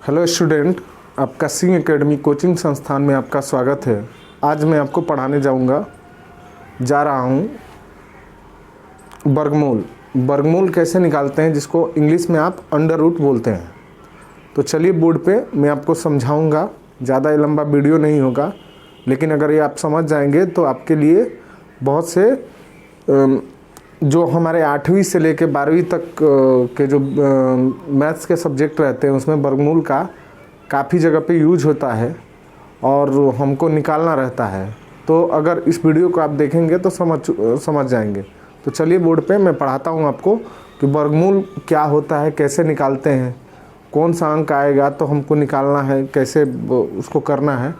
Hello student, आपका Singh academy coaching संस्थान में आपका स्वागत है। आज मैं आपको पढ़ाने जा रहा हूँ वर्गमूल। वर्गमूल कैसे निकालते हैं, जिसको इंग्लिश में आप अंडर रूट बोलते हैं। तो चलिए बोर्ड पे मैं आपको समझाऊंगा। ज़्यादा लंबा वीडियो नहीं होगा, लेकिन अगर ये आप समझ जाएंगे तो आपके लिए बहुत से जो हमारे 8वीं से लेकर 12वीं तक के जो मैथ्स के सब्जेक्ट रहते हैं उसमें वर्गमूल का काफ़ी जगह पे यूज होता है और हमको निकालना रहता है। तो अगर इस वीडियो को आप देखेंगे तो समझ जाएंगे। तो चलिए बोर्ड पे मैं पढ़ाता हूँ आपको कि वर्गमूल क्या होता है, कैसे निकालते हैं, कौन सा अंक आएगा तो हमको निकालना है, कैसे उसको करना है।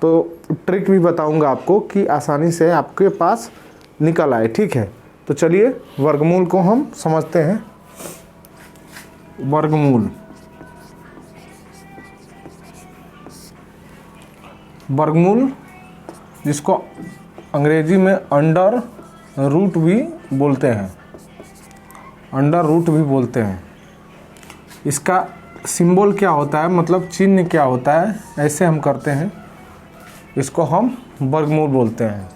तो ट्रिक भी बताऊँगा आपको कि आसानी से आपके पास निकल आए। ठीक है, तो चलिए वर्गमूल को हम समझते हैं। वर्गमूल जिसको अंग्रेजी में अंडर रूट भी बोलते हैं, इसका सिंबल क्या होता है, मतलब चिन्ह क्या होता है, ऐसे हम करते हैं, इसको हम वर्गमूल बोलते हैं।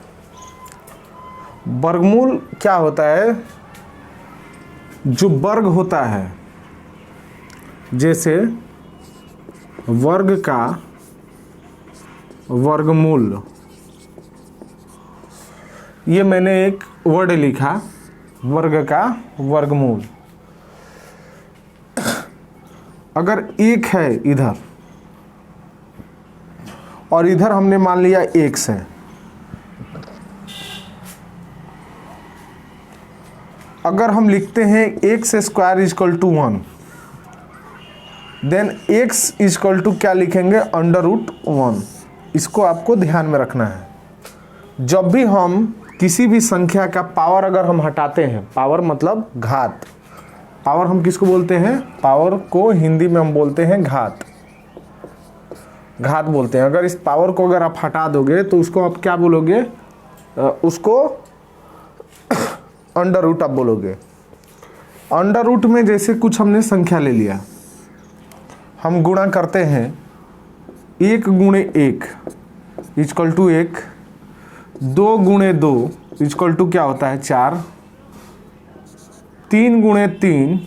वर्गमूल क्या होता है, जो वर्ग होता है, जैसे वर्ग का वर्गमूल, ये मैंने एक वर्ड लिखा, वर्ग का वर्गमूल। अगर एक है इधर और इधर हमने मान लिया x है, अगर हम लिखते हैं x square equal to 1, then x equal to क्या लिखेंगे, अंडर रूट 1। इसको आपको ध्यान में रखना है। जब भी हम किसी भी संख्या का पावर अगर हम हटाते हैं, पावर मतलब घात, पावर हम किसको बोलते हैं, पावर को हिंदी में हम बोलते हैं घात बोलते हैं। अगर इस पावर को अगर आप हटा दोगे तो उसको आप क्या बोलोगे, उसको अंडर रूट आप बोलोगे। अंडर रूट में जैसे कुछ हमने संख्या ले लिया, हम गुणा करते हैं, 1 गुणे 1 इजकल टू 1, 2 गुणे 2 इजकल टू क्या होता है 4, 3 गुणे 3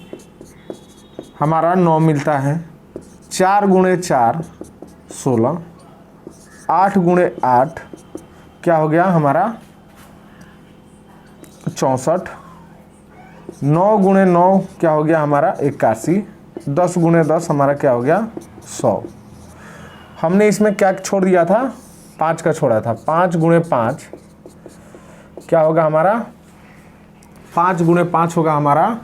हमारा 9 मिलता है, 4 गुणे 4 16, 8 गुणे 8 क्या हो गया हमारा 64, 9 गुणे 9 क्या हो गया हमारा 81, 10 गुणे 10 हमारा क्या हो गया 100। हमने इसमें क्या छोड़ दिया था, 5 का छोड़ा था। 5 गुणे 5 क्या होगा हमारा, 5 गुणे 5 होगा हमारा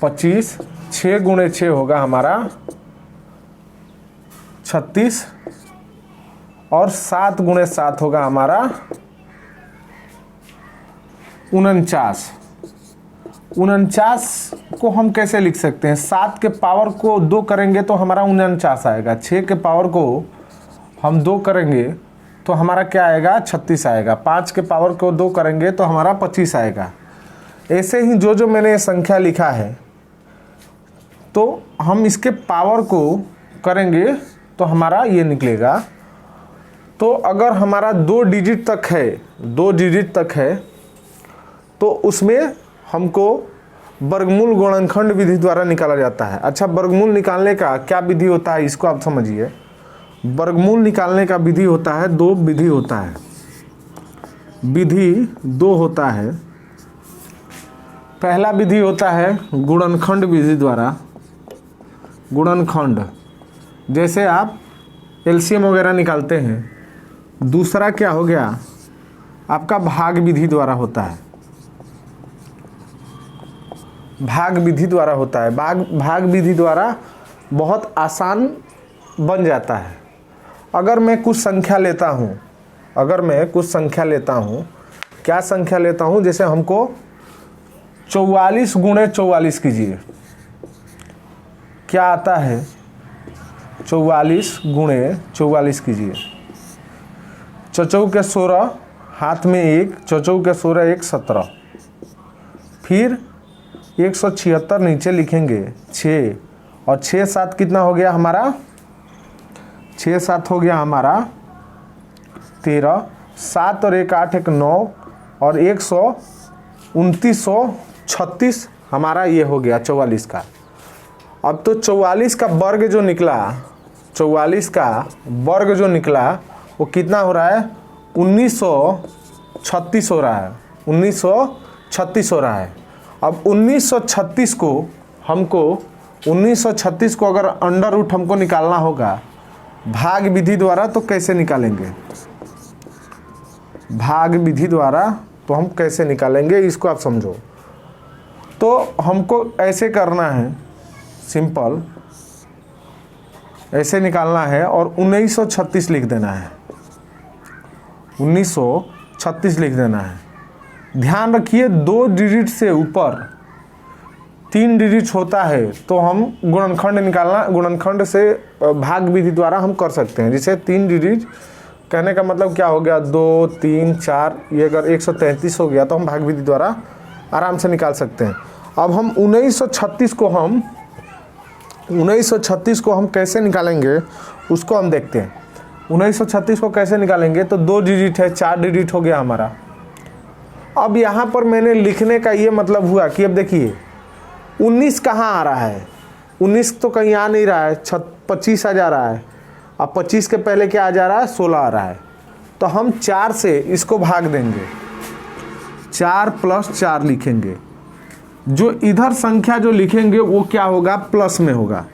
25, 6 गुणे 6 होगा हमारा 36 और 7 गुणे 7 होगा हमारा 49। 49 को हम कैसे लिख सकते हैं, 7 के पावर को 2 करेंगे तो हमारा 49 आएगा, 6 के पावर को हम 2 करेंगे तो हमारा क्या आएगा 36 आएगा, 5 के पावर को 2 करेंगे तो हमारा 25 आएगा। ऐसे ही जो मैंने संख्या लिखा है, तो हम इसके पावर को करेंगे तो हमारा ये निकलेगा। तो अगर हमारा 2 डिजिट तक है तो उसमें हमको वर्गमूल गुणनखंड विधि द्वारा निकाला जाता है। अच्छा, वर्गमूल निकालने का क्या विधि होता है, इसको आप समझिए। वर्गमूल निकालने का विधि होता है, 2 विधि होता है, विधि 2 होता है। पहला विधि होता है गुणनखंड विधि द्वारा, गुणनखंड, जैसे आप एलसीएम वगैरह निकालते हैं। दूसरा क्या हो गया आपका भाग विधि द्वारा होता है, भाग विधि द्वारा होता है। भाग विधि द्वारा बहुत आसान बन जाता है। अगर मैं कुछ संख्या लेता हूँ, क्या संख्या लेता हूँ, जैसे हमको 44 गुणे 44 कीजिए, क्या आता है 44 गुणे 44 कीजिए, चौचौ के 16 हाथ में 1, चौचौ के 16 1 17, फिर 176 नीचे लिखेंगे 6 और 6 7 कितना हो गया हमारा, 6 7 हो गया हमारा 13, 7 और 1 8 1 9 और 2936 हमारा ये हो गया 44 का। अब तो 44 का वर्ग जो निकला, 44 का वर्ग जो निकला वो कितना हो रहा है, 1936 हो रहा है, 1936 हो रहा है। अब 1936 को हमको 1936 को अगर अंडर रूट हमको निकालना होगा भाग विधि द्वारा, तो कैसे निकालेंगे, भाग विधि द्वारा तो हम कैसे निकालेंगे इसको आप समझो। तो हमको ऐसे करना है, सिंपल ऐसे निकालना है और 1936 लिख देना है, 1936 लिख देना है। ध्यान रखिए 2 डिजिट से ऊपर 3 डिजिट होता है तो हम गुणनखंड निकालना, गुणनखंड से भाग विधि द्वारा हम कर सकते हैं। जैसे 3 डिजिट कहने का मतलब क्या हो गया, 2 3 4, ये अगर 133 हो गया तो हम भाग विधि द्वारा आराम से निकाल सकते हैं। अब हम 1936 को हम कैसे निकालेंगे उसको हम देखते हैं। 1936 को कैसे निकालेंगे, तो 2 डिजिट है, 4 डिजिट हो गया हमारा। अब यहाँ पर मैंने लिखने का ये मतलब हुआ कि अब देखिए 19 कहाँ आ रहा है, 19 तो कहीं आ नहीं रहा है, 25 आ जा रहा है। अब 25 के पहले क्या आ जा रहा है, 16 आ रहा है। तो हम 4 से इसको भाग देंगे, 4 + 4 लिखेंगे। जो इधर संख्या जो लिखेंगे वो क्या होगा, प्लस में होगा।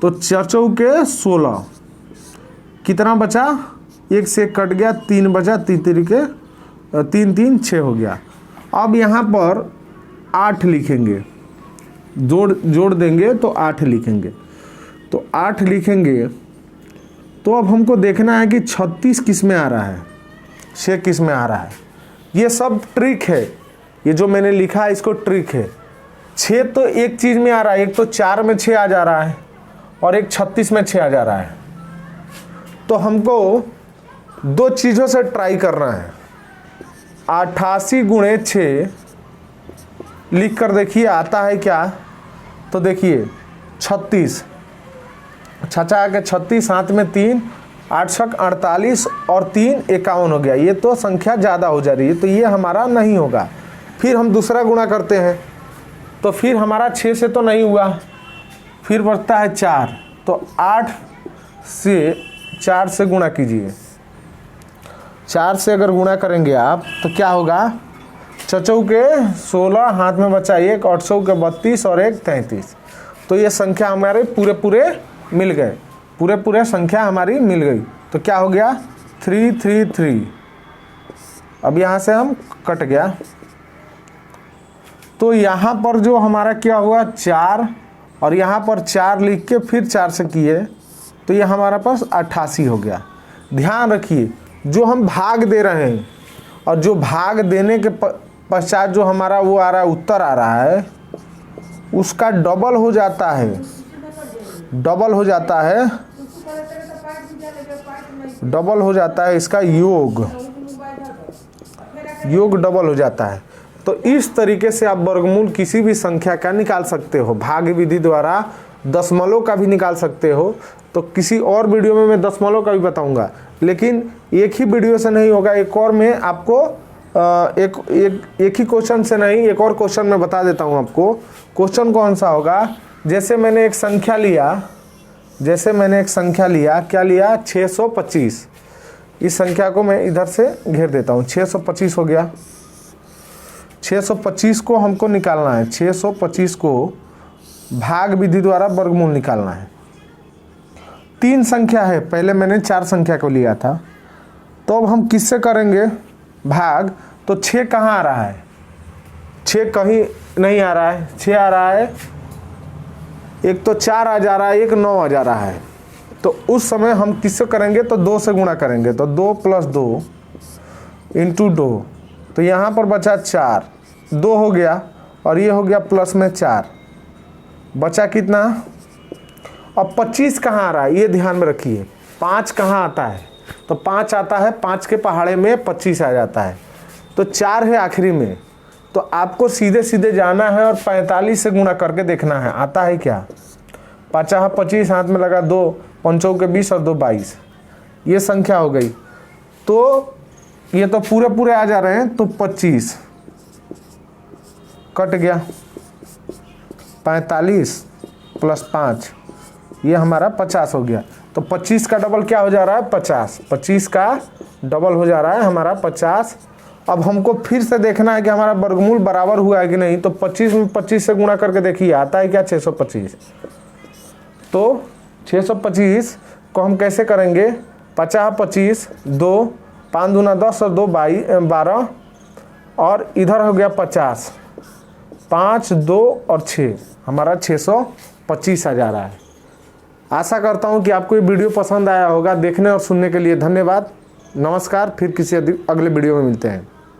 तो 4 चौके 16, कितना बचा, 1 से कट गया, 3 बचा, 3 3 6 हो गया। अब यहाँ पर 8 लिखेंगे, जोड़ देंगे तो 8 लिखेंगे। तो 8 लिखेंगे तो अब हमको देखना है कि 36 किस में आ रहा है, 6 किस में आ रहा है। ये सब ट्रिक है, ये जो मैंने लिखा है इसको ट्रिक है। 6 तो एक चीज़ में आ रहा है, एक तो 4 में 6 आ जा रहा है और एक 36 में 6 आ जा रहा है। तो हमको 2 चीज़ों से ट्राई करना है। 88 × 6 लिख कर देखिए आता है क्या, तो देखिए 36, 6 आके 36, 7 में 3, 8 छक 48 और 3 51 हो गया। ये तो संख्या ज़्यादा हो जा रही है, तो ये हमारा नहीं होगा। फिर हम दूसरा गुणा करते हैं, तो फिर हमारा 6 से तो नहीं हुआ, फिर बचता है 4। तो 8 से 4 से गुणा कीजिए, 4 से अगर गुणा करेंगे आप तो क्या होगा, 4 के 16, हाथ में बचा 1, 8 के 32 और 1 33। तो ये संख्या हमारे पूरे मिल गए, पूरे संख्या हमारी मिल गई। तो क्या हो गया, 333। अब यहाँ से हम कट गया, तो यहाँ पर जो हमारा क्या हुआ 4, और यहाँ पर 4 लिख के फिर 4 से किए तो ये हमारा पास 88 हो गया। ध्यान रखिए जो हम भाग दे रहे हैं और जो भाग देने के पश्चात जो हमारा वो आ रहा है, उत्तर आ रहा है, उसका डबल हो जाता है, डबल हो जाता है, डबल हो जाता है इसका योग डबल हो जाता है। तो इस तरीके से आप वर्गमूल किसी भी संख्या का निकाल सकते हो, भाग विधि द्वारा दशमलव का भी निकाल सकते हो। तो किसी और वीडियो में मैं दशमलव का भी बताऊंगा, लेकिन एक ही वीडियो से नहीं होगा, एक और में आपको एक ही क्वेश्चन से नहीं, एक और क्वेश्चन मैं बता देता हूं आपको। क्वेश्चन कौन सा होगा, जैसे मैंने एक संख्या लिया, क्या लिया, 625। इस संख्या को मैं इधर से घेर देता हूँ, 625 हो गया। 625 को हमको निकालना है, 625 को भाग विधि द्वारा वर्गमूल निकालना है। 3 संख्या है, पहले मैंने 4 संख्या को लिया था, तो अब हम किससे करेंगे भाग। तो 6 कहाँ आ रहा है, 6 कहीं नहीं आ रहा है, 6 आ रहा है, एक तो 4 आ जा रहा है, एक 9 आ जा रहा है। तो उस समय हम किससे करेंगे, तो 2 से गुणा करेंगे। तो 2 + 2 × 2, तो यहाँ पर बचा 4, 2 हो गया और ये हो गया प्लस में 4, बचा कितना। अब 25 कहाँ आ रहा है, ये ध्यान में रखिए। 5 कहाँ आता है, तो 5 आता है, 5 के पहाड़े में 25 आ जाता है। तो 4 है आखिरी में, तो आपको सीधे सीधे जाना है और 45 से गुणा करके देखना है आता है क्या। 50 25 हाथ में लगा 2 पंचों के 20 और 2 22, ये संख्या हो गई। तो ये तो पूरे पूरे आ जा रहे हैं, तो 25 कट गया, 45 + 5 ये हमारा 50 हो गया। तो 25 का डबल क्या हो जा रहा है 50, 25 का डबल हो जा रहा है हमारा 50। अब हमको फिर से देखना है कि हमारा वर्गमूल बराबर हुआ है कि नहीं। तो 25 में 25 से गुणा करके देखिए आता है क्या 625। तो 625 को हम कैसे करेंगे, 50 25 2 5 दूना 10 और 2 12 और इधर हो गया 50, 5 2 और 6 हमारा 625 आ जा रहा है। आशा करता हूँ कि आपको ये वीडियो पसंद आया होगा। देखने और सुनने के लिए धन्यवाद। नमस्कार, फिर किसी अगले वीडियो में मिलते हैं।